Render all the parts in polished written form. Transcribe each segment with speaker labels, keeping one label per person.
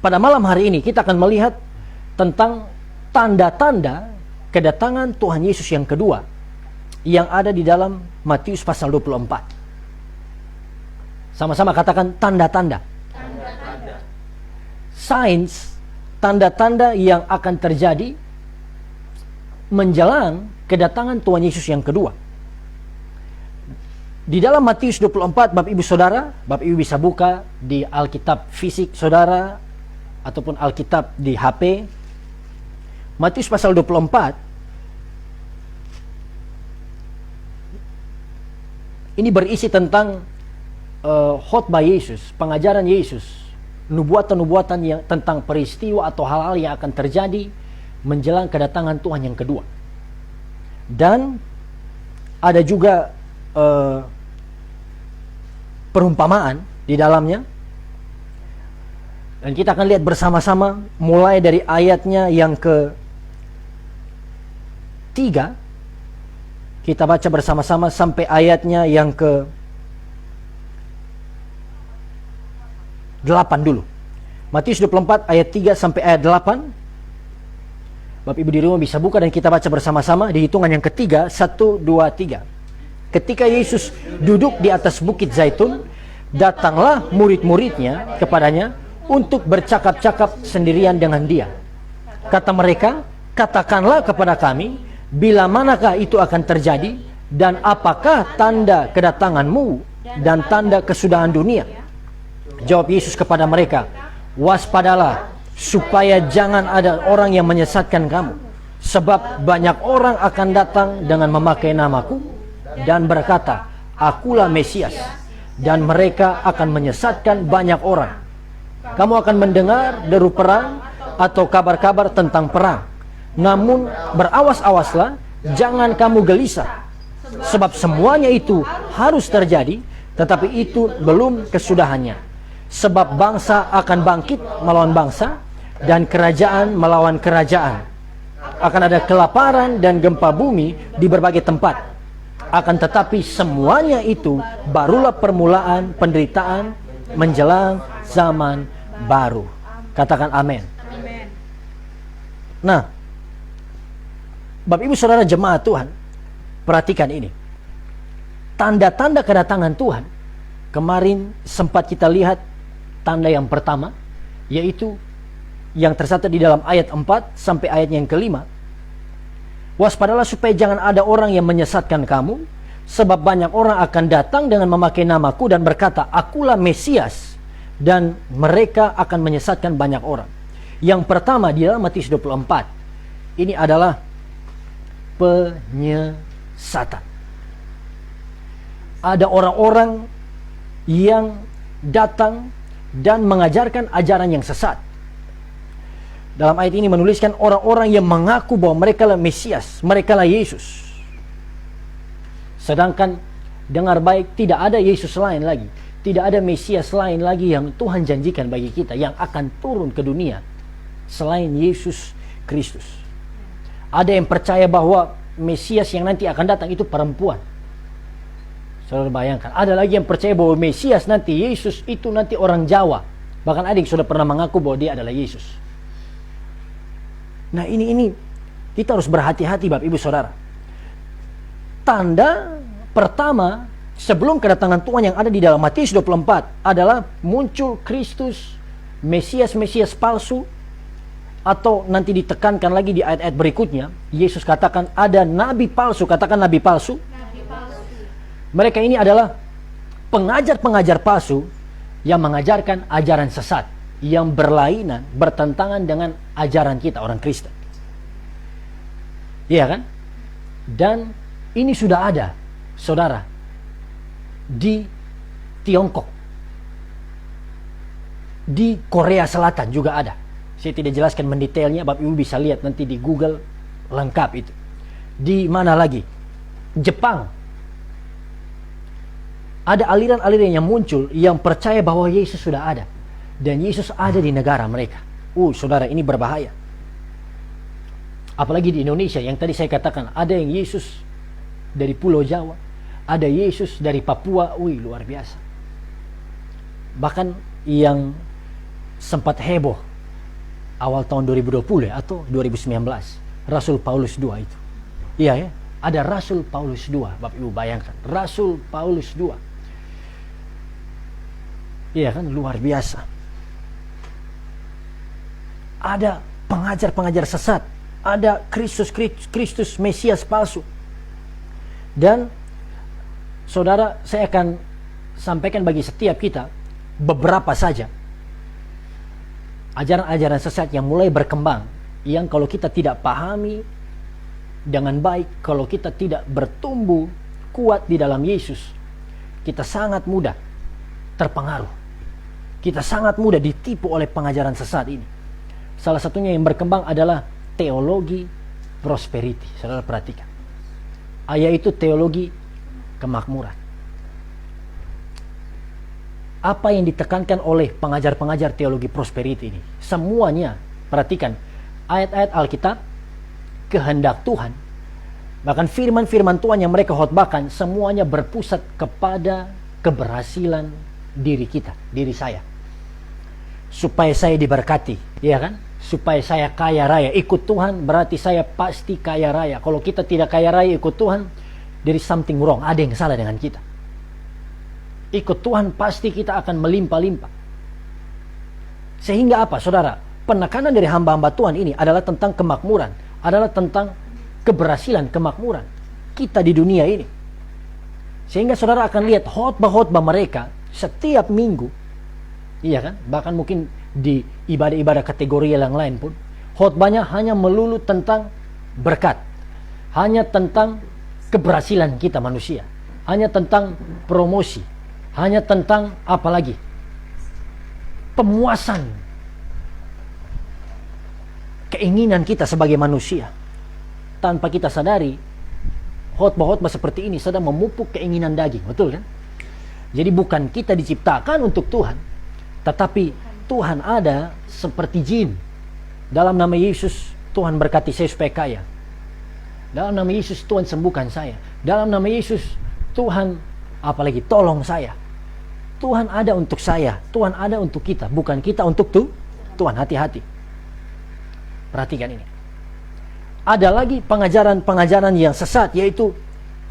Speaker 1: pada malam hari ini kita akan melihat tentang tanda-tanda kedatangan Tuhan Yesus yang kedua yang ada di dalam Matius pasal 24. Sama-sama katakan tanda-tanda. Signs, tanda-tanda yang akan terjadi menjelang kedatangan Tuhan Yesus yang kedua. Di dalam Matius 24, Bapak Ibu Saudara, Bapak Ibu bisa buka di Alkitab fisik Saudara ataupun Alkitab di HP. Matius pasal 24 ini berisi tentang khotbah Yesus, pengajaran Yesus, nubuatan-nubuatan yang tentang peristiwa atau hal-hal yang akan terjadi menjelang kedatangan Tuhan yang kedua. Dan ada juga perumpamaan di dalamnya. Dan kita akan lihat bersama-sama mulai dari ayatnya yang ke-3. Kita baca bersama-sama sampai ayatnya yang ke-8 dulu. Matius 24 ayat 3 sampai ayat 8. Bapak Ibu di rumah bisa buka dan kita baca bersama-sama di hitungan yang ketiga. 1, 2, 3. Ketika Yesus duduk di atas bukit Zaitun, datanglah murid-muridnya kepadanya untuk bercakap-cakap sendirian dengan dia. Kata mereka, katakanlah kepada kami, bila manakah itu akan terjadi, dan apakah tanda kedatanganmu dan tanda kesudahan dunia? Jawab Yesus kepada mereka, waspadalah, supaya jangan ada orang yang menyesatkan kamu. Sebab banyak orang akan datang dengan memakai namaku, dan berkata, akulah Mesias, dan mereka akan menyesatkan banyak orang. Kamu akan mendengar deru perang atau kabar-kabar tentang perang. Namun berawas-awaslah, jangan kamu gelisah, sebab semuanya itu harus terjadi, tetapi itu belum kesudahannya. Sebab bangsa akan bangkit melawan bangsa, dan kerajaan melawan kerajaan. Akan ada kelaparan dan gempa bumi di berbagai tempat. Akan tetapi semuanya itu barulah permulaan penderitaan menjelang zaman baru. Katakan amin. Nah, Bapak Ibu Saudara jemaat Tuhan, perhatikan ini. Tanda-tanda kedatangan Tuhan, kemarin sempat kita lihat tanda yang pertama, yaitu yang tercatat di dalam ayat 4 sampai ayat yang kelima. Waspadalah supaya jangan ada orang yang menyesatkan kamu, sebab banyak orang akan datang dengan memakai namaku dan berkata, akulah Mesias, dan mereka akan menyesatkan banyak orang. Yang pertama di dalam Matius 24, ini adalah penyesatan. Ada orang-orang yang datang dan mengajarkan ajaran yang sesat. Dalam ayat ini menuliskan orang-orang yang mengaku bahwa mereka lah Mesias, mereka lah Yesus. Sedangkan dengar baik, tidak ada Yesus lain lagi, tidak ada Mesias lain lagi yang Tuhan janjikan bagi kita yang akan turun ke dunia selain Yesus Kristus. Ada yang percaya bahwa Mesias yang nanti akan datang itu perempuan. Saudara bayangkan, ada lagi yang percaya bahwa Mesias nanti, Yesus itu nanti orang Jawa. Bahkan ada yang sudah pernah mengaku bahwa dia adalah Yesus. Nah ini kita harus berhati-hati Bapak Ibu Saudara. Tanda pertama sebelum kedatangan Tuhan yang ada di dalam Matius 24 adalah muncul Kristus, Mesias palsu, atau nanti ditekankan lagi di ayat-ayat berikutnya, Yesus katakan ada nabi palsu, katakan nabi palsu. Mereka ini adalah pengajar-pengajar palsu yang mengajarkan ajaran sesat, yang berlainan, bertentangan dengan ajaran kita orang Kristen. Iya kan? Dan ini sudah ada, saudara, di Tiongkok. Di Korea Selatan juga ada. Saya tidak jelaskan mendetailnya, Bapak Ibu bisa lihat nanti di Google lengkap itu. Di mana lagi? Jepang. Ada aliran-aliran yang muncul yang percaya bahwa Yesus sudah ada. Dan Yesus ada di negara mereka. Saudara, ini berbahaya. Apalagi di Indonesia yang tadi saya katakan, ada yang Yesus dari Pulau Jawa, ada Yesus dari Papua. Luar biasa. Bahkan yang sempat heboh awal tahun 2020 ya, atau 2019. Rasul Paulus II itu. Iya ya, ada Rasul Paulus II, Bapak Ibu bayangkan, Rasul Paulus II. Iya kan, luar biasa. Ada pengajar-pengajar sesat, ada Kristus Mesias palsu. Dan saudara, saya akan sampaikan bagi setiap kita beberapa saja ajaran-ajaran sesat yang mulai berkembang, yang kalau kita tidak pahami dengan baik, kalau kita tidak bertumbuh kuat di dalam Yesus, kita sangat mudah terpengaruh. Kita sangat mudah ditipu oleh pengajaran sesat ini. Salah satunya yang berkembang adalah teologi prosperity. Saudara perhatikan, yaitu teologi kemakmuran. Apa yang ditekankan oleh pengajar-pengajar teologi prosperity ini? Semuanya, perhatikan, ayat-ayat Alkitab, kehendak Tuhan, bahkan firman-firman Tuhan yang mereka khotbahkan, semuanya berpusat kepada keberhasilan diri kita, diri saya. Supaya saya diberkati, ya kan? Supaya saya kaya raya. Ikut Tuhan berarti saya pasti kaya raya. Kalau kita tidak kaya raya ikut Tuhan, there is something wrong, ada yang salah dengan kita. Ikut Tuhan pasti kita akan melimpah-limpah. Sehingga apa, saudara? Penekanan dari hamba-hamba Tuhan ini adalah tentang kemakmuran, adalah tentang keberhasilan, kemakmuran kita di dunia ini. Sehingga saudara akan lihat khotbah-khotbah mereka setiap minggu, iya kan? Bahkan mungkin di ibadah-ibadah kategori yang lain pun, khotbahnya hanya melulu tentang berkat, hanya tentang keberhasilan kita manusia, hanya tentang promosi, hanya tentang apa lagi? Pemuasan keinginan kita sebagai manusia. Tanpa kita sadari, khotbah-khotbah seperti ini sedang memupuk keinginan daging, betul kan? Jadi bukan kita diciptakan untuk Tuhan, tetapi Tuhan ada seperti jin. Dalam nama Yesus, Tuhan berkati saya supaya kaya. Dalam nama Yesus, Tuhan sembuhkan saya. Dalam nama Yesus, Tuhan apalagi tolong saya. Tuhan ada untuk saya, Tuhan ada untuk kita, bukan kita untuk Tuhan. Hati-hati. Perhatikan ini. Ada lagi pengajaran-pengajaran yang sesat, yaitu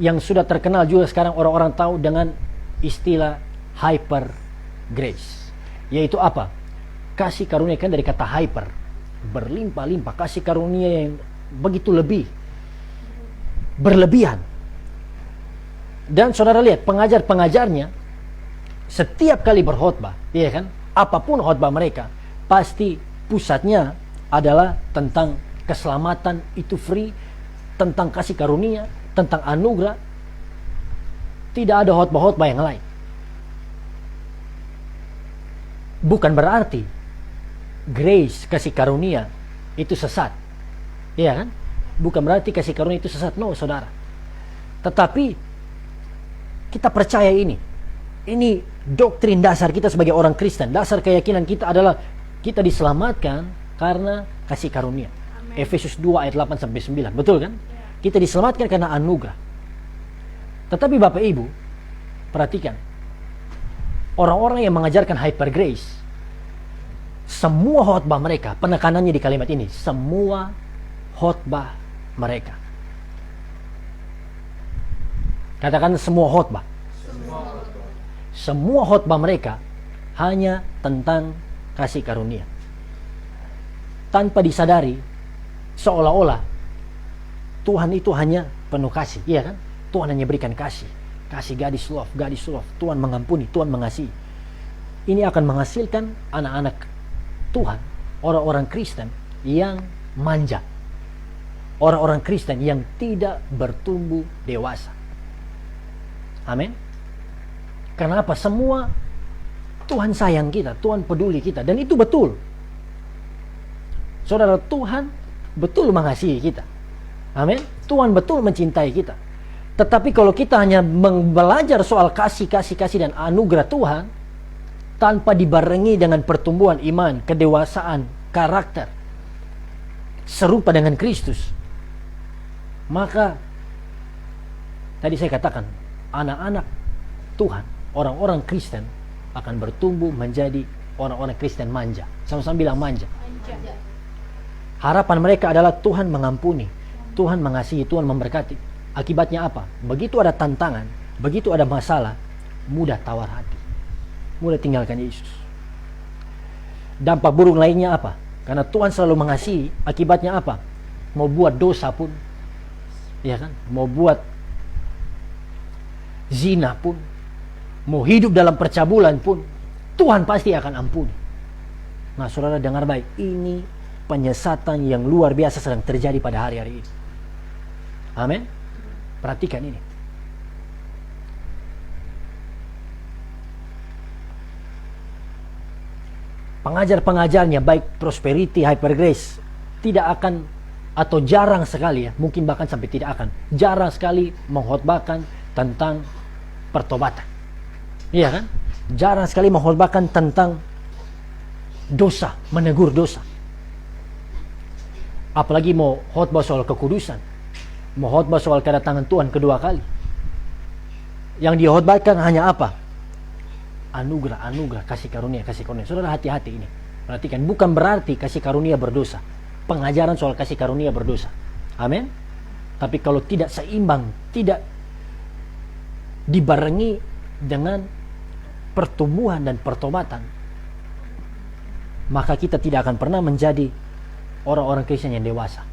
Speaker 1: yang sudah terkenal juga sekarang orang-orang tahu dengan istilah hyper grace. Yaitu apa? Kasih karunia, kan dari kata hyper, berlimpah-limpah, kasih karunia yang begitu berlebihan. Dan saudara lihat pengajar-pengajarnya setiap kali berkhotbah, ya kan? Apapun khotbah mereka, pasti pusatnya adalah tentang keselamatan itu free, tentang kasih karunia, tentang anugerah. Tidak ada khotbah-khotbah yang lain. Bukan berarti grace, kasih karunia itu sesat, ya kan? Bukan berarti kasih karunia itu sesat, no saudara. Tetapi kita percaya ini doktrin dasar kita sebagai orang Kristen. Dasar keyakinan kita adalah kita diselamatkan karena kasih karunia. Amen. Efesus 2 ayat 8-9, betul kan? Ya. Kita diselamatkan karena anugerah. Tetapi Bapak Ibu, perhatikan, orang-orang yang mengajarkan hyper grace, semua khotbah mereka, penekanannya di kalimat ini, semua khotbah mereka. Katakan semua khotbah. Semua khotbah mereka hanya tentang kasih karunia. Tanpa disadari, seolah-olah Tuhan itu hanya penuh kasih, iya kan? Tuhan hanya berikan kasih. Kasih gadis love. Tuhan mengampuni, Tuhan mengasihi. Ini akan menghasilkan anak-anak Tuhan, orang-orang Kristen yang manja, orang-orang Kristen yang tidak bertumbuh dewasa. Amin. Kenapa? Semua Tuhan sayang kita, Tuhan peduli kita, dan itu betul. Saudara, Tuhan betul mengasihi kita. Amin. Tuhan betul mencintai kita. Tetapi kalau kita hanya belajar soal kasih dan anugerah Tuhan tanpa dibarengi dengan pertumbuhan iman, kedewasaan, karakter serupa dengan Kristus, maka tadi saya katakan, anak-anak Tuhan, orang-orang Kristen akan bertumbuh menjadi orang-orang Kristen manja. Sama-sama bilang manja. Harapan mereka adalah Tuhan mengampuni, Tuhan mengasihi, Tuhan memberkati. Akibatnya apa? Begitu ada tantangan, begitu ada masalah, mudah tawar hati, mudah tinggalkan Yesus. Dampak buruk lainnya apa? Karena Tuhan selalu mengasihi, akibatnya apa? Mau buat dosa pun, ya kan? Mau buat zina pun, mau hidup dalam percabulan pun, Tuhan pasti akan ampuni. Nah, saudara dengar baik, ini penyesatan yang luar biasa sedang terjadi pada hari-hari ini. Amin. Perhatikan ini. Pengajar-pengajarnya baik prosperity, hyper grace tidak akan, atau jarang sekali ya, mungkin bahkan sampai tidak akan, jarang sekali mengkhotbahkan tentang pertobatan. Iya kan? Jarang sekali mengkhotbahkan tentang dosa, menegur dosa. Apalagi mau khotbah soal kekudusan, mau khotbah soal kedatangan Tuhan kedua kali. Yang dikhotbahkan hanya apa? Anugerah, anugerah, kasih karunia, kasih karunia. Saudara hati-hati ini. Perhatikan, bukan berarti kasih karunia berdosa. Pengajaran soal kasih karunia berdosa. Amin. Tapi kalau tidak seimbang, tidak dibarengi dengan pertumbuhan dan pertobatan, maka kita tidak akan pernah menjadi orang-orang Kristen yang dewasa.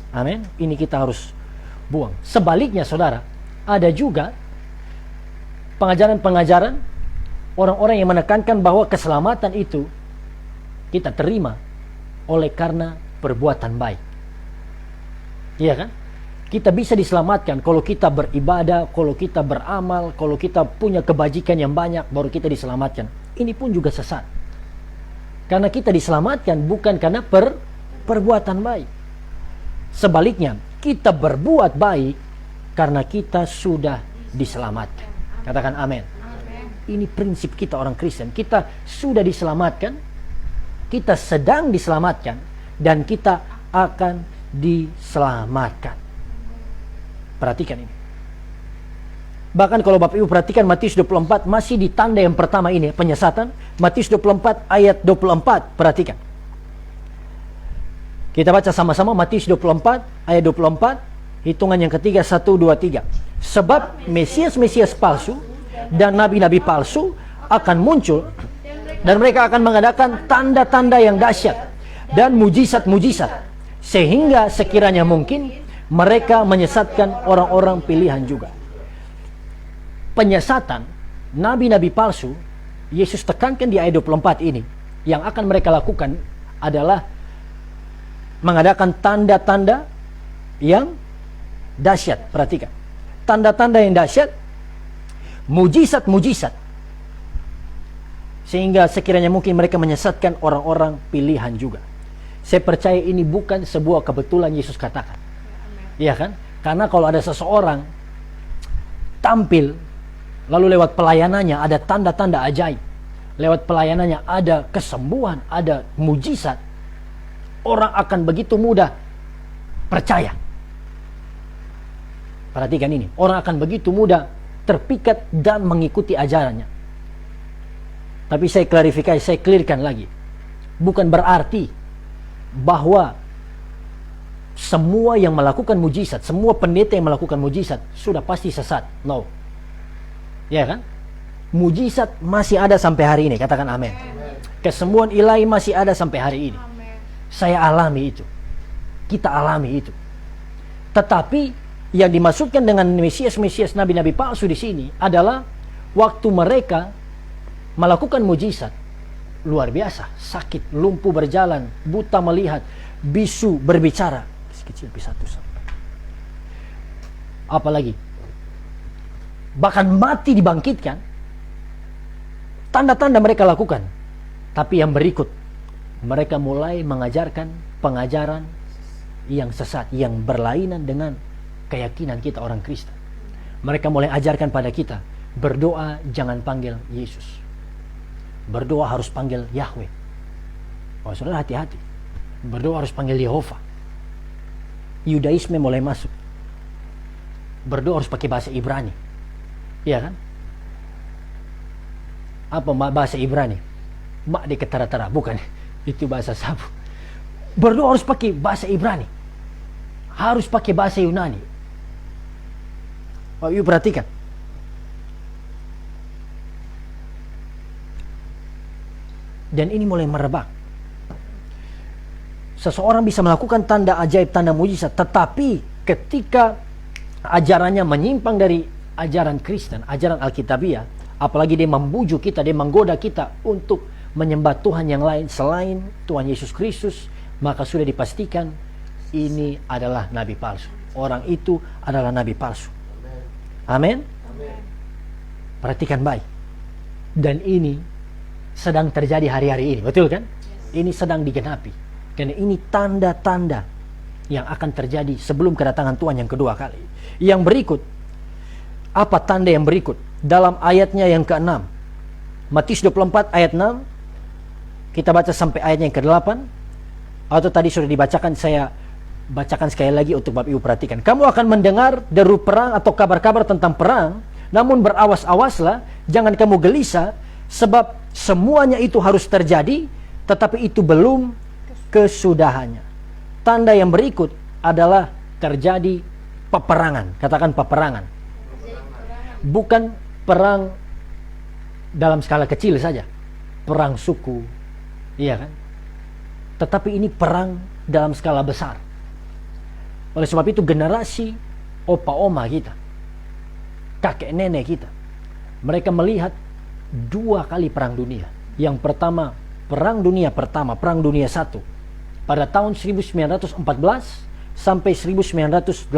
Speaker 1: Amin. Ini kita harus buang. Sebaliknya saudara, ada juga pengajaran-pengajaran orang-orang yang menekankan bahwa keselamatan itu kita terima oleh karena perbuatan baik. Iya kan? Kita bisa diselamatkan kalau kita beribadah, kalau kita beramal, kalau kita punya kebajikan yang banyak, baru kita diselamatkan. Ini pun juga sesat. Karena kita diselamatkan bukan karena perbuatan baik. Sebaliknya, kita berbuat baik karena kita sudah diselamatkan. Katakan amin. Ini prinsip kita orang Kristen. Kita sudah diselamatkan, kita sedang diselamatkan, dan kita akan diselamatkan. Perhatikan ini. Bahkan kalau Bapak Ibu perhatikan Matius 24 masih di tanda yang pertama ini, penyesatan. Matius 24 ayat 24, perhatikan. Kita baca sama-sama Matius 24 ayat 24, hitungan yang ketiga, 1, 2, 3. Sebab Mesias-Mesias palsu dan nabi-nabi palsu akan muncul, dan mereka akan mengadakan tanda-tanda yang dahsyat dan mujizat-mujizat, sehingga sekiranya mungkin mereka menyesatkan orang-orang pilihan juga. Penyesatan nabi-nabi palsu, Yesus tekankan di ayat 24 ini, yang akan mereka lakukan adalah mengadakan tanda-tanda yang dahsyat. Perhatikan, tanda-tanda yang dahsyat, mujizat-mujizat, sehingga sekiranya mungkin mereka menyesatkan orang-orang pilihan juga. Saya percaya ini bukan sebuah kebetulan Yesus katakan. Iya kan? Karena kalau ada seseorang tampil, lalu lewat pelayanannya ada tanda-tanda ajaib, lewat pelayanannya ada kesembuhan, ada mujizat, orang akan begitu mudah percaya. Perhatikan ini, orang akan begitu mudah terpikat dan mengikuti ajarannya. Tapi saya klarifikasi, saya clearkan lagi. Bukan berarti bahwa semua yang melakukan mujizat, semua pendeta yang melakukan mujizat sudah pasti sesat. No. Ya kan? Mujizat masih ada sampai hari ini, katakan amin. Kesembuhan ilahi masih ada sampai hari ini. Saya alami itu. Kita alami itu. Tetapi yang dimaksudkan dengan Mesias-Mesias, nabi-nabi palsu di sini adalah waktu mereka melakukan mujizat luar biasa, sakit, lumpuh berjalan, buta melihat, bisu berbicara, kecil pisatu. Apalagi bahkan mati dibangkitkan. Tanda-tanda mereka lakukan. Tapi yang berikut, mereka mulai mengajarkan pengajaran yang sesat, yang berlainan dengan keyakinan kita orang Kristen. Mereka mulai ajarkan pada kita, berdoa jangan panggil Yesus, berdoa harus panggil Yahweh. Oh saudara, hati-hati. Berdoa harus panggil Yehova. Yudaisme mulai masuk. Berdoa harus pakai bahasa Ibrani. Iya kan? Apa bahasa Ibrani? Mak di ketara-tara, bukan. Itu bahasa sabu. Berdoa harus pakai bahasa Ibrani, harus pakai bahasa Yunani. Bapak Ibu perhatikan. Dan ini mulai merebak. Seseorang bisa melakukan tanda ajaib, tanda mujizat, tetapi ketika ajarannya menyimpang dari ajaran Kristen, ajaran Alkitabiah, apalagi dia membujuk kita, dia menggoda kita untuk menyembah Tuhan yang lain selain Tuhan Yesus Kristus, maka sudah dipastikan ini adalah nabi palsu. Orang itu adalah nabi palsu. Amin. Perhatikan baik. Dan ini sedang terjadi hari-hari ini, betul kan? Ini sedang digenapi. Dan ini tanda-tanda yang akan terjadi sebelum kedatangan Tuhan yang kedua kali. Yang berikut, apa tanda yang berikut? Dalam ayatnya yang ke-6, Matius 24 ayat 6, kita baca sampai ayatnya yang ke-8, atau tadi sudah dibacakan, saya bacakan sekali lagi untuk Bapak Ibu perhatikan. Kamu akan mendengar deru perang atau kabar-kabar tentang perang, namun berawas-awaslah, jangan kamu gelisah, sebab semuanya itu harus terjadi, tetapi itu belum kesudahannya. Tanda yang berikut adalah terjadi peperangan. Katakan peperangan. Bukan perang dalam skala kecil saja, perang suku, iya kan? Tetapi ini perang dalam skala besar. Oleh sebab itu generasi opa-oma kita, kakek nenek kita, mereka melihat 2 kali perang dunia. Yang pertama, perang dunia pertama, perang dunia 1 pada tahun 1914 sampai 1918.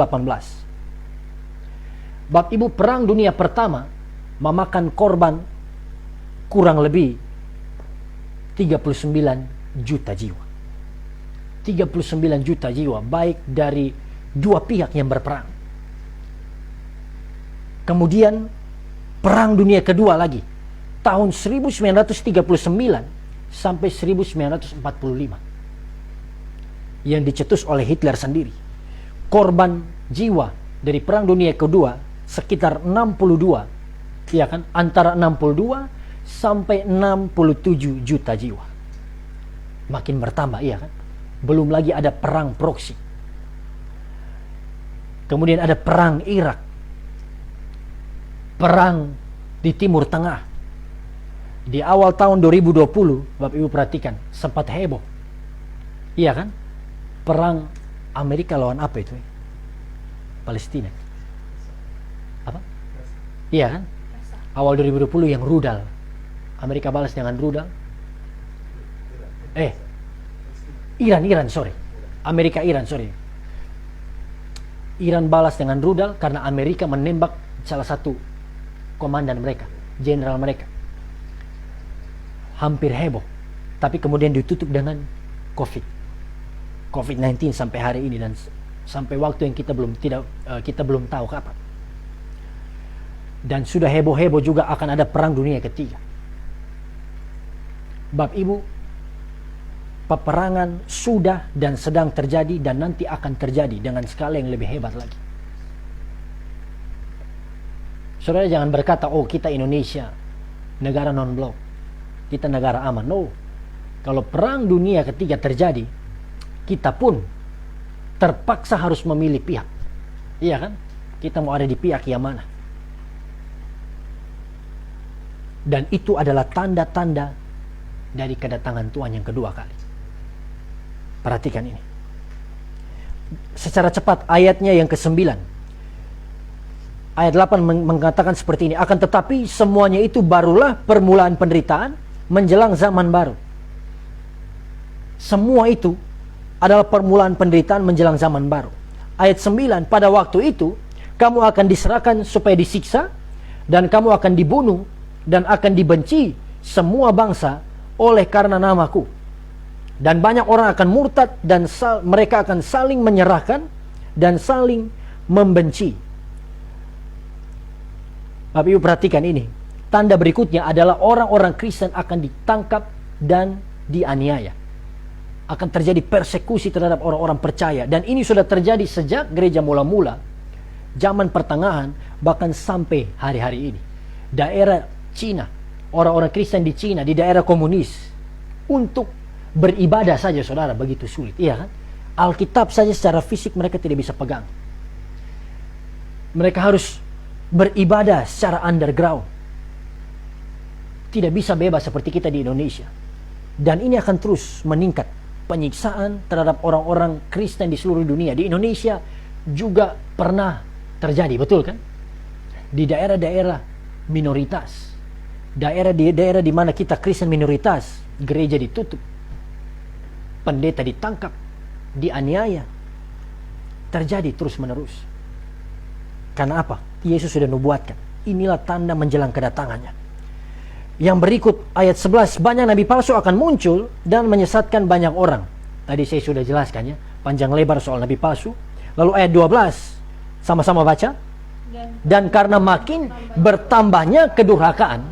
Speaker 1: Bapak Ibu, perang dunia pertama memakan korban kurang lebih 39 juta jiwa. 39 juta jiwa, baik dari 2 pihak yang berperang. Kemudian perang dunia kedua lagi tahun 1939 sampai 1945 yang dicetus oleh Hitler sendiri. Korban jiwa dari perang dunia kedua sekitar 62, ya kan, antara 62 sampai 67 juta jiwa. Makin bertambah, iya kan. Belum lagi ada perang proksi. Kemudian ada perang Irak, perang di Timur Tengah. Di awal tahun 2020, Bapak Ibu perhatikan, sempat heboh. Iya kan? Perang Amerika lawan apa itu? Palestina. Apa? Iya kan? Awal 2020 yang rudal. Amerika balas dengan rudal. Iran, sorry. Iran balas dengan rudal karena Amerika menembak salah satu komandan mereka, jenderal mereka. Hampir heboh, tapi kemudian ditutup dengan COVID-19 sampai hari ini, dan sampai waktu yang kita belum tahu kapan. Dan sudah heboh-heboh juga akan ada perang dunia ketiga. Bapak Ibu, peperangan sudah dan sedang terjadi dan nanti akan terjadi dengan skala yang lebih hebat lagi. Saudara jangan berkata, oh kita Indonesia negara non-blok, kita negara aman. No. Kalau perang dunia ketiga terjadi, kita pun terpaksa harus memilih pihak. Iya kan? Kita mau ada di pihak yang mana? Dan itu adalah tanda-tanda dari kedatangan Tuhan yang kedua kali. Perhatikan ini. Secara cepat ayatnya yang ke-9. Ayat 8 mengatakan seperti ini. Akan tetapi semuanya itu barulah permulaan penderitaan menjelang zaman baru. Semua itu adalah permulaan penderitaan menjelang zaman baru. Ayat 9, pada waktu itu kamu akan diserahkan supaya disiksa, dan kamu akan dibunuh dan akan dibenci semua bangsa oleh karena namaku. Dan banyak orang akan murtad dan mereka akan saling menyerahkan dan saling membenci. Bapak Ibu perhatikan ini. Tanda berikutnya adalah orang-orang Kristen akan ditangkap dan dianiaya. Akan terjadi persekusi terhadap orang-orang percaya. Dan ini sudah terjadi sejak gereja mula-mula, zaman pertengahan, bahkan sampai hari-hari ini. Daerah Cina, orang-orang Kristen di Cina, di daerah komunis, untuk beribadah saja saudara begitu sulit, iya kan? Alkitab saja secara fisik mereka tidak bisa pegang. Mereka harus beribadah secara underground. Tidak bisa bebas seperti kita di Indonesia. Dan ini akan terus meningkat. Penyiksaan terhadap orang-orang Kristen di seluruh dunia. Di Indonesia juga pernah terjadi, betul kan? Di daerah-daerah minoritas. Daerah di mana kita Kristen minoritas, gereja ditutup. Pendeta ditangkap, dianiaya. Terjadi terus-menerus. Karena apa? Yesus sudah nubuatkan. Inilah tanda menjelang kedatangannya. Yang berikut ayat 11, banyak nabi palsu akan muncul dan menyesatkan banyak orang. Tadi saya sudah jelaskan ya, panjang lebar soal nabi palsu. Lalu ayat 12, sama-sama baca. Dan karena makin bertambahnya kedurhakaan,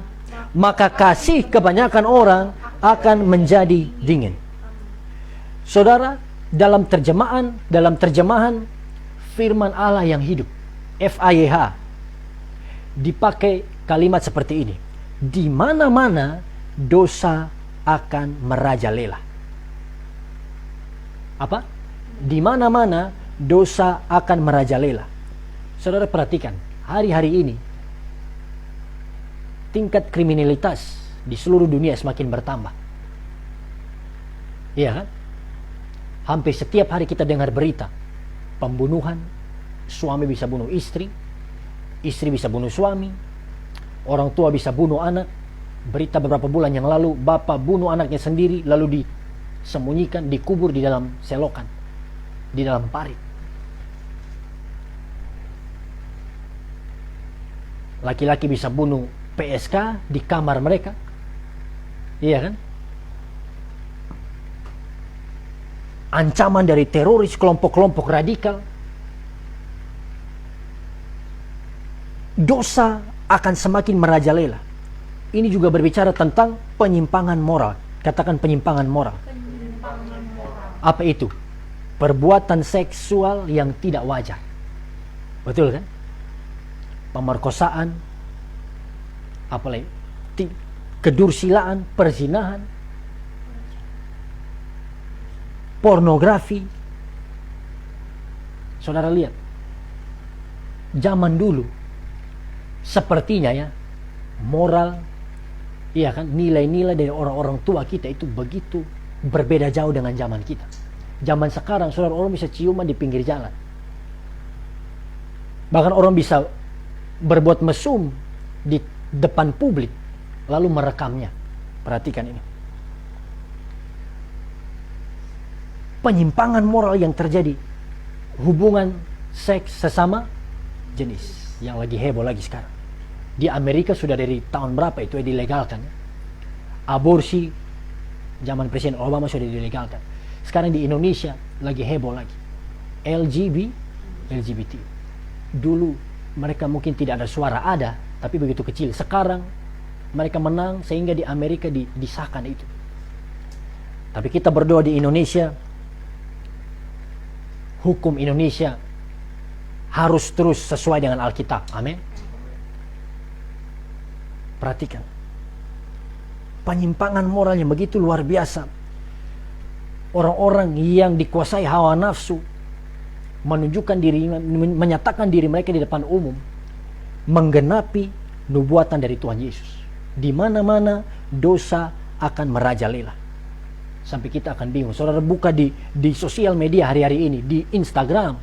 Speaker 1: maka kasih kebanyakan orang akan menjadi dingin. Saudara, dalam terjemahan firman Allah yang hidup, FAYH, dipakai kalimat seperti ini. Di mana-mana dosa akan merajalela. Apa? Di mana-mana dosa akan merajalela. Saudara perhatikan, hari-hari ini tingkat kriminalitas di seluruh dunia semakin bertambah. Iya kan? Hampir setiap hari kita dengar berita pembunuhan, suami bisa bunuh istri, istri bisa bunuh suami, orang tua bisa bunuh anak. Berita beberapa bulan yang lalu, bapak bunuh anaknya sendiri lalu disembunyikan, dikubur di dalam selokan, di dalam parit. Laki-laki bisa bunuh PSK di kamar mereka. Iya kan? Ancaman dari teroris, kelompok-kelompok radikal. Dosa akan semakin merajalela. Ini juga berbicara tentang penyimpangan moral. Katakan penyimpangan moral. Apa itu? Perbuatan seksual yang tidak wajar. Betul kan? Pemerkosaan, apalagi kedursilaan, perzinahan, pornografi. Saudara lihat, zaman dulu sepertinya ya, moral, iya kan, nilai-nilai dari orang-orang tua kita itu begitu berbeda jauh dengan zaman kita. Zaman sekarang, saudara, orang bisa ciuman di pinggir jalan. Bahkan orang bisa berbuat mesum di depan publik, lalu merekamnya. Perhatikan ini. Penyimpangan moral yang terjadi, hubungan seks sesama jenis, yang lagi heboh lagi sekarang. Di Amerika sudah dari tahun berapa itu dilegalkan. Aborsi zaman Presiden Obama sudah dilegalkan. Sekarang di Indonesia lagi heboh lagi. LGBT. Dulu mereka mungkin tidak ada suara, ada, tapi begitu kecil. Sekarang mereka menang sehingga di Amerika disahkan itu. Tapi kita berdoa di Indonesia, hukum Indonesia harus terus sesuai dengan Alkitab. Amin. Perhatikan. Penyimpangan moral yang begitu luar biasa. Orang-orang yang dikuasai hawa nafsu menunjukkan diri, menyatakan diri mereka di depan umum, menggenapi nubuatan dari Tuhan Yesus. Di mana-mana dosa akan merajalela. Sampai kita akan bingung. Saudara buka di sosial media hari-hari ini, di Instagram,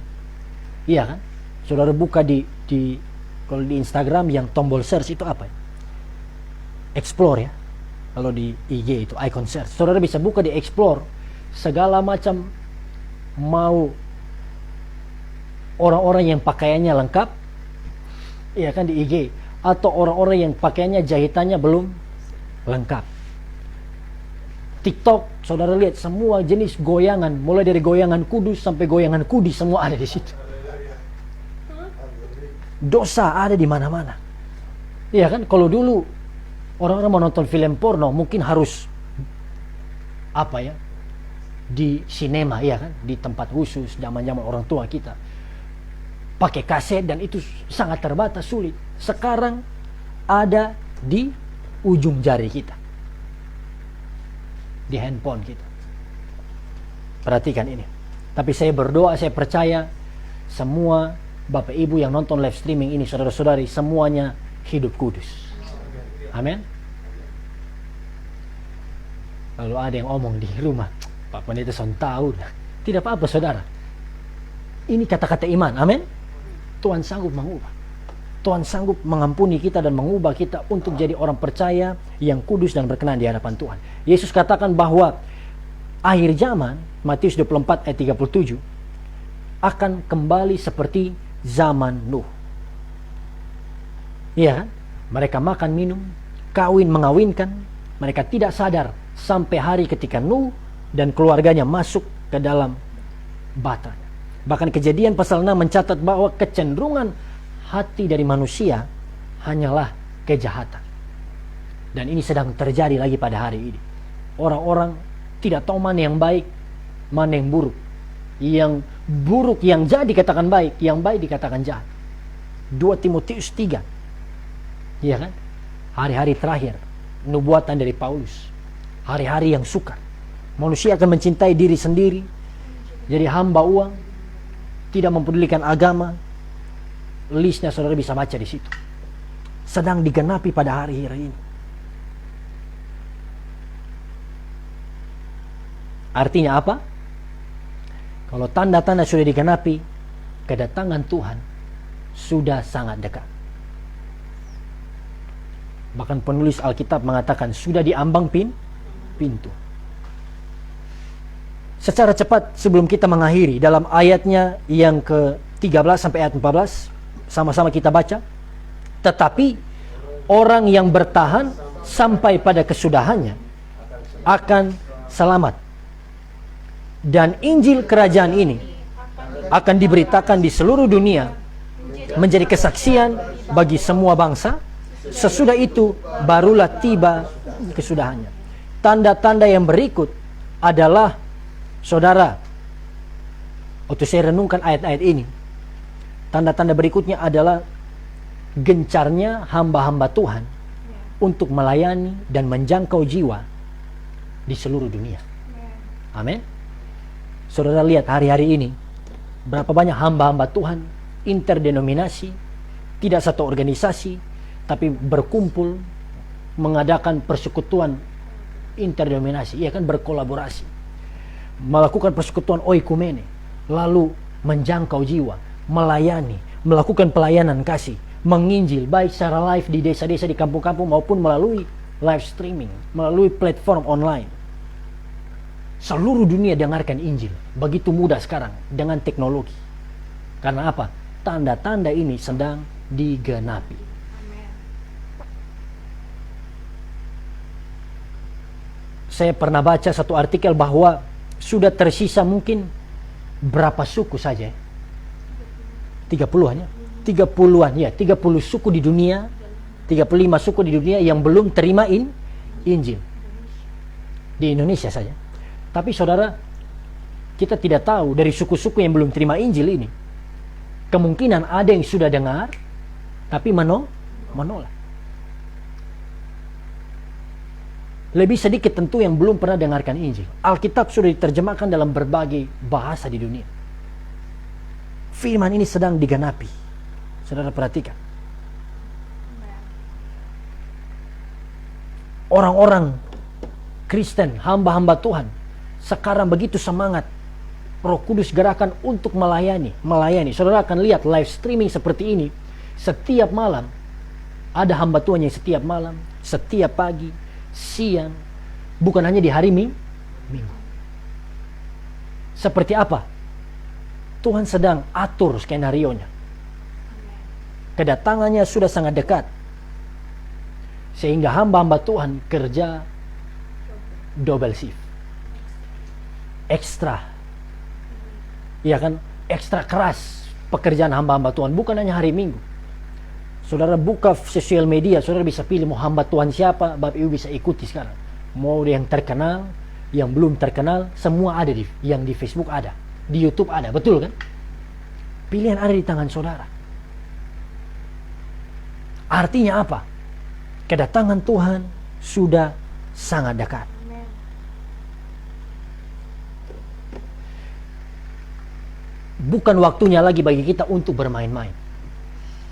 Speaker 1: iya kan? Saudara buka kalau di Instagram yang tombol search itu apa? Explore ya. Kalau di IG itu icon search, saudara bisa buka di explore segala macam, mau orang-orang yang pakaiannya lengkap, iya kan, di IG, atau orang-orang yang pakaiannya jahitannya belum lengkap. TikTok, saudara lihat semua jenis goyangan, mulai dari goyangan kudus sampai goyangan kudis, semua ada di situ. Dosa ada di mana-mana. Iya kan, kalau dulu orang-orang mau nonton film porno mungkin harus di sinema, iya kan, di tempat khusus zaman-zaman orang tua kita. Pakai kaset dan itu sangat terbatas, sulit. Sekarang ada di ujung jari kita, di handphone kita. Perhatikan ini. Tapi saya berdoa, saya percaya semua Bapak Ibu yang nonton live streaming ini, saudara-saudari, semuanya hidup kudus. Amin. Lalu ada yang omong di rumah, Pak Pendeta son tahu. Tidak apa-apa saudara. Ini kata-kata iman. Amin. Tuhan sanggup mengubah. Tuhan sanggup mengampuni kita dan mengubah kita untuk jadi orang percaya yang kudus dan berkenan di hadapan Tuhan. Yesus katakan bahwa akhir zaman, Matius 24 ayat 37, akan kembali seperti zaman Nuh. Iya kan? Mereka makan minum, kawin mengawinkan, mereka tidak sadar sampai hari ketika Nuh dan keluarganya masuk ke dalam batanya. Bahkan Kejadian pasal 6 mencatat bahwa kecenderungan hati dari manusia hanyalah kejahatan. Dan ini sedang terjadi lagi pada hari ini. Orang-orang tidak tahu mana yang baik, mana yang buruk. Yang buruk yang jahat dikatakan baik, yang baik dikatakan jahat. 2 Timotius 3. Iya kan? Hari-hari terakhir, nubuatan dari Paulus. Hari-hari yang sukar. Manusia akan mencintai diri sendiri, jadi hamba uang, tidak mempedulikan agama. Listnya saudara bisa baca di situ. Sedang digenapi pada hari-hari ini. Artinya apa? Kalau tanda-tanda sudah digenapi, kedatangan Tuhan sudah sangat dekat. Bahkan penulis Alkitab mengatakan sudah diambang pintu. Secara cepat sebelum kita mengakhiri, dalam ayatnya yang ke-13 sampai ayat 14, sama-sama kita baca. Tetapi orang yang bertahan sampai pada kesudahannya akan selamat. Dan Injil kerajaan ini akan diberitakan di seluruh dunia menjadi kesaksian bagi semua bangsa. Sesudah itu barulah tiba kesudahannya. Tanda-tanda yang berikut adalah, saudara, waktu saya renungkan ayat-ayat ini, tanda-tanda berikutnya adalah gencarnya hamba-hamba Tuhan untuk melayani dan menjangkau jiwa di seluruh dunia. Amin. Saudara lihat hari-hari ini, berapa banyak hamba-hamba Tuhan, interdenominasi, tidak satu organisasi, tapi berkumpul, mengadakan persekutuan interdenominasi, ya kan, berkolaborasi, melakukan persekutuan oikumene, lalu menjangkau jiwa, melayani, melakukan pelayanan kasih, menginjil, baik secara live di desa-desa, di kampung-kampung, maupun melalui live streaming, melalui platform online. Seluruh dunia dengarkan Injil. Begitu mudah sekarang dengan teknologi. Karena apa? Tanda-tanda ini sedang digenapi. Amen. Saya pernah baca satu artikel bahwa sudah tersisa mungkin berapa suku saja? 30-an ya? 30-an ya, 30 suku di dunia, 35 suku di dunia yang belum terima Injil. Di Indonesia saja. Tapi saudara, kita tidak tahu dari suku-suku yang belum terima Injil ini. Kemungkinan ada yang sudah dengar, tapi menolak. Lebih sedikit tentu yang belum pernah dengarkan Injil. Alkitab sudah diterjemahkan dalam berbagai bahasa di dunia. Firman ini sedang digenapi. Saudara perhatikan. Orang-orang Kristen, hamba-hamba Tuhan, sekarang begitu semangat. Roh Kudus gerakan untuk melayani. Saudara akan lihat live streaming seperti ini. Setiap malam ada hamba Tuhan yang setiap malam, setiap pagi, siang, bukan hanya di hari Minggu. Seperti apa? Tuhan sedang atur skenario-nya. Kedatangannya sudah sangat dekat. Sehingga hamba-hamba Tuhan kerja double shift. Ekstra, ya kan, ekstra keras pekerjaan hamba-hamba Tuhan, bukan hanya hari Minggu. Saudara buka sosial media, saudara bisa pilih mau hamba Tuhan siapa, Bapak Ibu bisa ikuti sekarang. Mau yang terkenal, yang belum terkenal, semua ada yang di Facebook ada, di YouTube ada, betul kan? Pilihan ada di tangan saudara. Artinya apa? Kedatangan Tuhan sudah sangat dekat. bukan waktunya lagi bagi kita untuk bermain-main.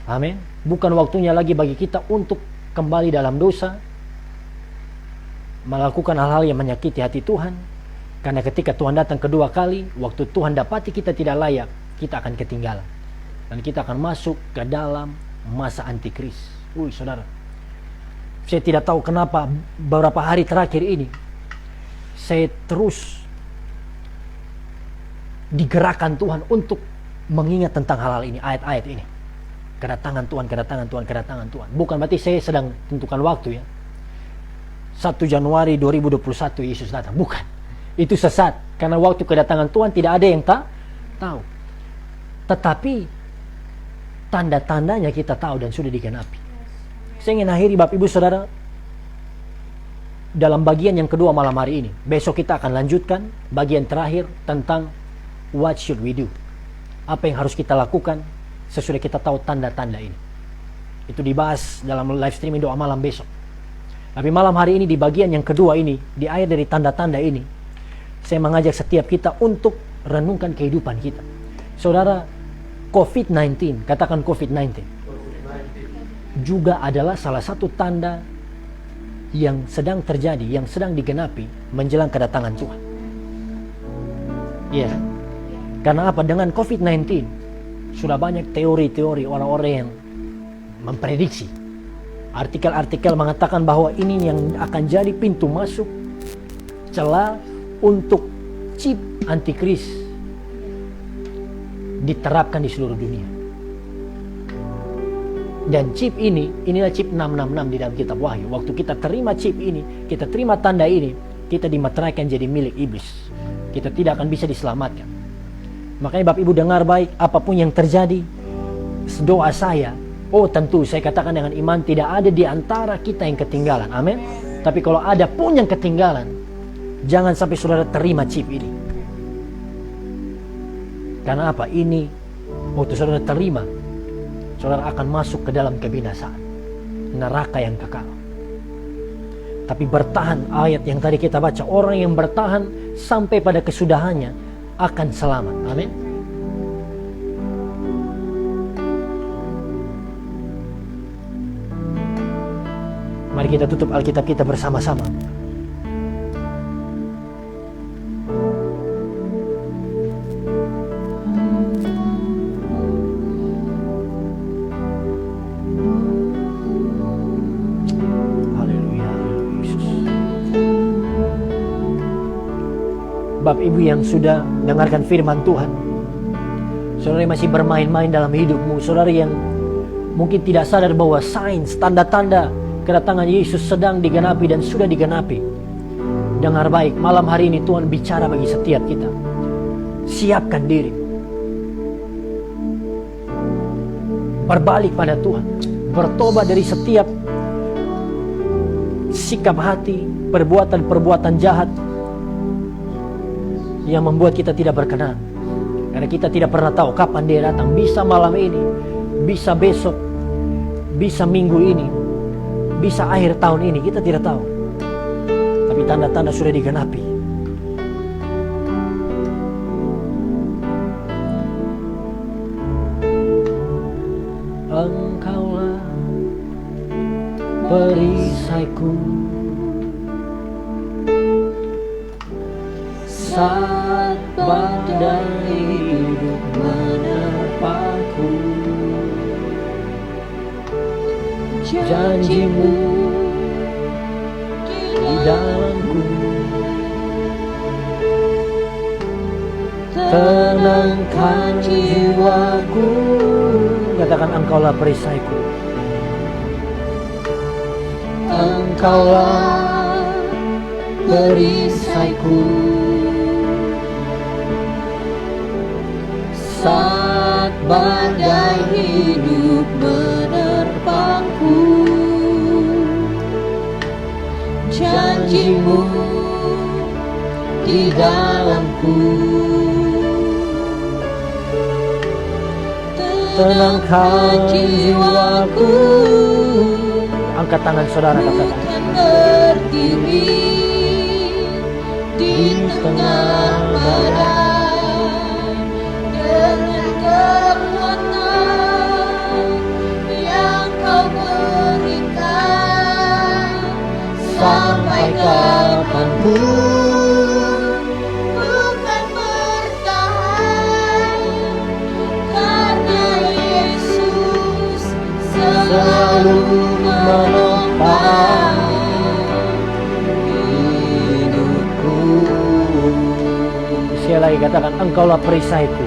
Speaker 1: Amin. Bukan waktunya lagi bagi kita untuk kembali dalam dosa, melakukan hal-hal yang menyakiti hati Tuhan. Karena ketika Tuhan datang kedua kali, waktu Tuhan dapati kita tidak layak, kita akan ketinggalan. Dan kita akan masuk ke dalam masa antikris. Saudara, saya tidak tahu kenapa beberapa hari terakhir ini saya terus digerakkan Tuhan untuk mengingat tentang hal-hal ini, ayat-ayat ini. Kedatangan Tuhan, kedatangan Tuhan, kedatangan Tuhan. Bukan berarti saya sedang tentukan waktu ya. 1 Januari 2021 Yesus datang. Bukan. Itu sesat. Karena waktu kedatangan Tuhan tidak ada yang tahu. Tetapi tanda-tandanya kita tahu dan sudah digenapi. Saya ingin akhiri Bapak Ibu Saudara dalam bagian yang kedua malam hari ini. Besok kita akan lanjutkan bagian terakhir tentang what should we do. Apa yang harus kita lakukan sesudah kita tahu tanda-tanda ini. Itu dibahas dalam live streaming doa malam besok. Tapi malam hari ini di bagian yang kedua ini, di akhir dari tanda-tanda ini, saya mengajak setiap kita untuk renungkan kehidupan kita. Saudara, COVID-19, katakan COVID-19, juga adalah salah satu tanda yang sedang terjadi, yang sedang digenapi menjelang kedatangan Tuhan. Ya, karena apa? Dengan COVID-19 sudah banyak teori-teori orang-orang yang memprediksi. Artikel-artikel mengatakan bahwa ini yang akan jadi pintu masuk celah untuk chip antikris diterapkan di seluruh dunia. Dan chip ini, inilah chip 666 di dalam kitab Wahyu. Waktu kita terima chip ini, kita terima tanda ini, kita dimeteraikan jadi milik iblis. Kita tidak akan bisa diselamatkan. Makanya Bapak Ibu dengar baik, apapun yang terjadi, doa saya, tentu saya katakan dengan iman, tidak ada di antara kita yang ketinggalan. Amin. Tapi kalau ada pun yang ketinggalan, jangan sampai saudara terima chip ini. Karena apa? Ini, waktu saudara terima, saudara akan masuk ke dalam kebinasaan, neraka yang kekal. Tapi bertahan, ayat yang tadi kita baca, orang yang bertahan sampai pada kesudahannya akan selamat. Amin. Mari kita tutup Alkitab kita bersama-sama. Bapak Ibu yang sudah dengarkan firman Tuhan, saudara yang masih bermain-main dalam hidupmu, saudara yang mungkin tidak sadar bahwa sains, tanda-tanda kedatangan Yesus sedang digenapi dan sudah digenapi. Dengar baik, malam hari ini Tuhan bicara bagi setiap kita. Siapkan diri, berbalik pada Tuhan, bertobat dari setiap sikap hati, perbuatan-perbuatan jahat yang membuat kita tidak berkenan. Karena kita tidak pernah tahu kapan dia datang. Bisa malam ini, bisa besok, bisa minggu ini, bisa akhir tahun ini, kita tidak tahu. Tapi tanda-tanda sudah digenapi. Engkaulah perisaiku saat badai hidup menerpaku. Janjimu di dalamku, tenangkan jiwaku. Katakan, engkaulah perisaiku. Engkaulah perisaiku saat badai hidup menerpaku. Janjimu di dalamku, tenangkan jiwaku. Angkat tangan saudara, katakan, berdiri di tengah badai. menopang hidupku. Sekali lagi katakan, Engkaulah perisaiku.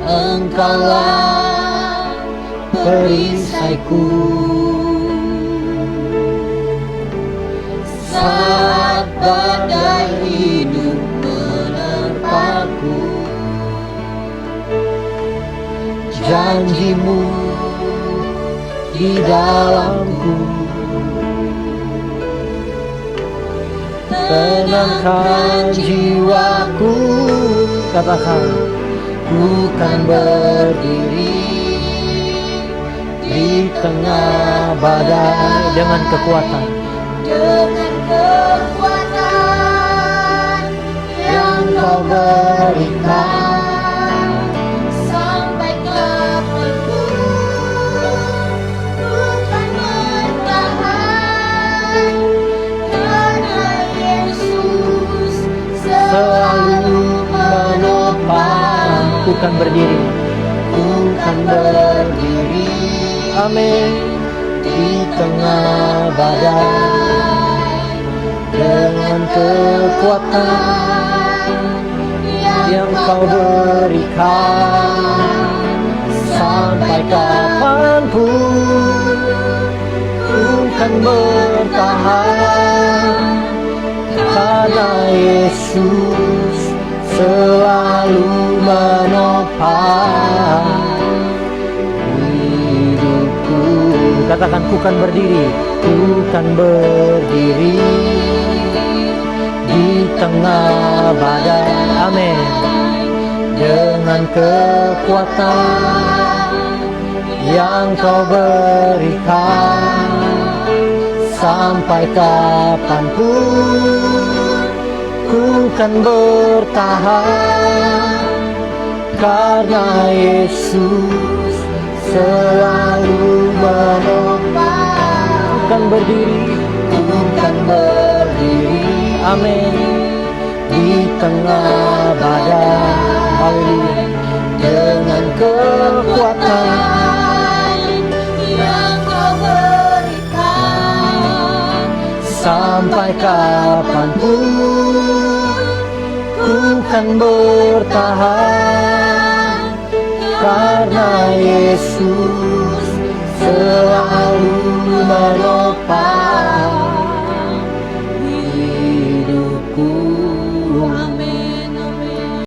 Speaker 1: Engkaulah perisaiku. Saat badai hidup menerpaku, janjimu di dalamku. Tenangkan jiwaku, katakan, ku kan berdiri di tengah badai dengan kekuatan yang Kau berikan.
Speaker 2: Sampai kapanpun ku kan bertahan, karena Yesus
Speaker 1: selalu menopang. Ku kan berdiri, ku kan berdiri, amin, di tengah badai dengan kekuatan yang Kau berikan. Sampai kapanpun ku kan bertahan, karena Yesus selalu menopang hidupku. Katakan, ku kan berdiri, ku kan berdiri di tengah badai, amin, dengan kekuatan yang Kau berikan. Sampai kapanpun ku kan bertahan, karena Yesus selalu menopang. Ku kan berdiri, ku kan berdiri, amin, di tengah badai, haleluya, dengan kekuatan
Speaker 2: yang Kau berikan.
Speaker 1: sampai kapanpun ku kan bertahan, karena Yesus selalu menolong.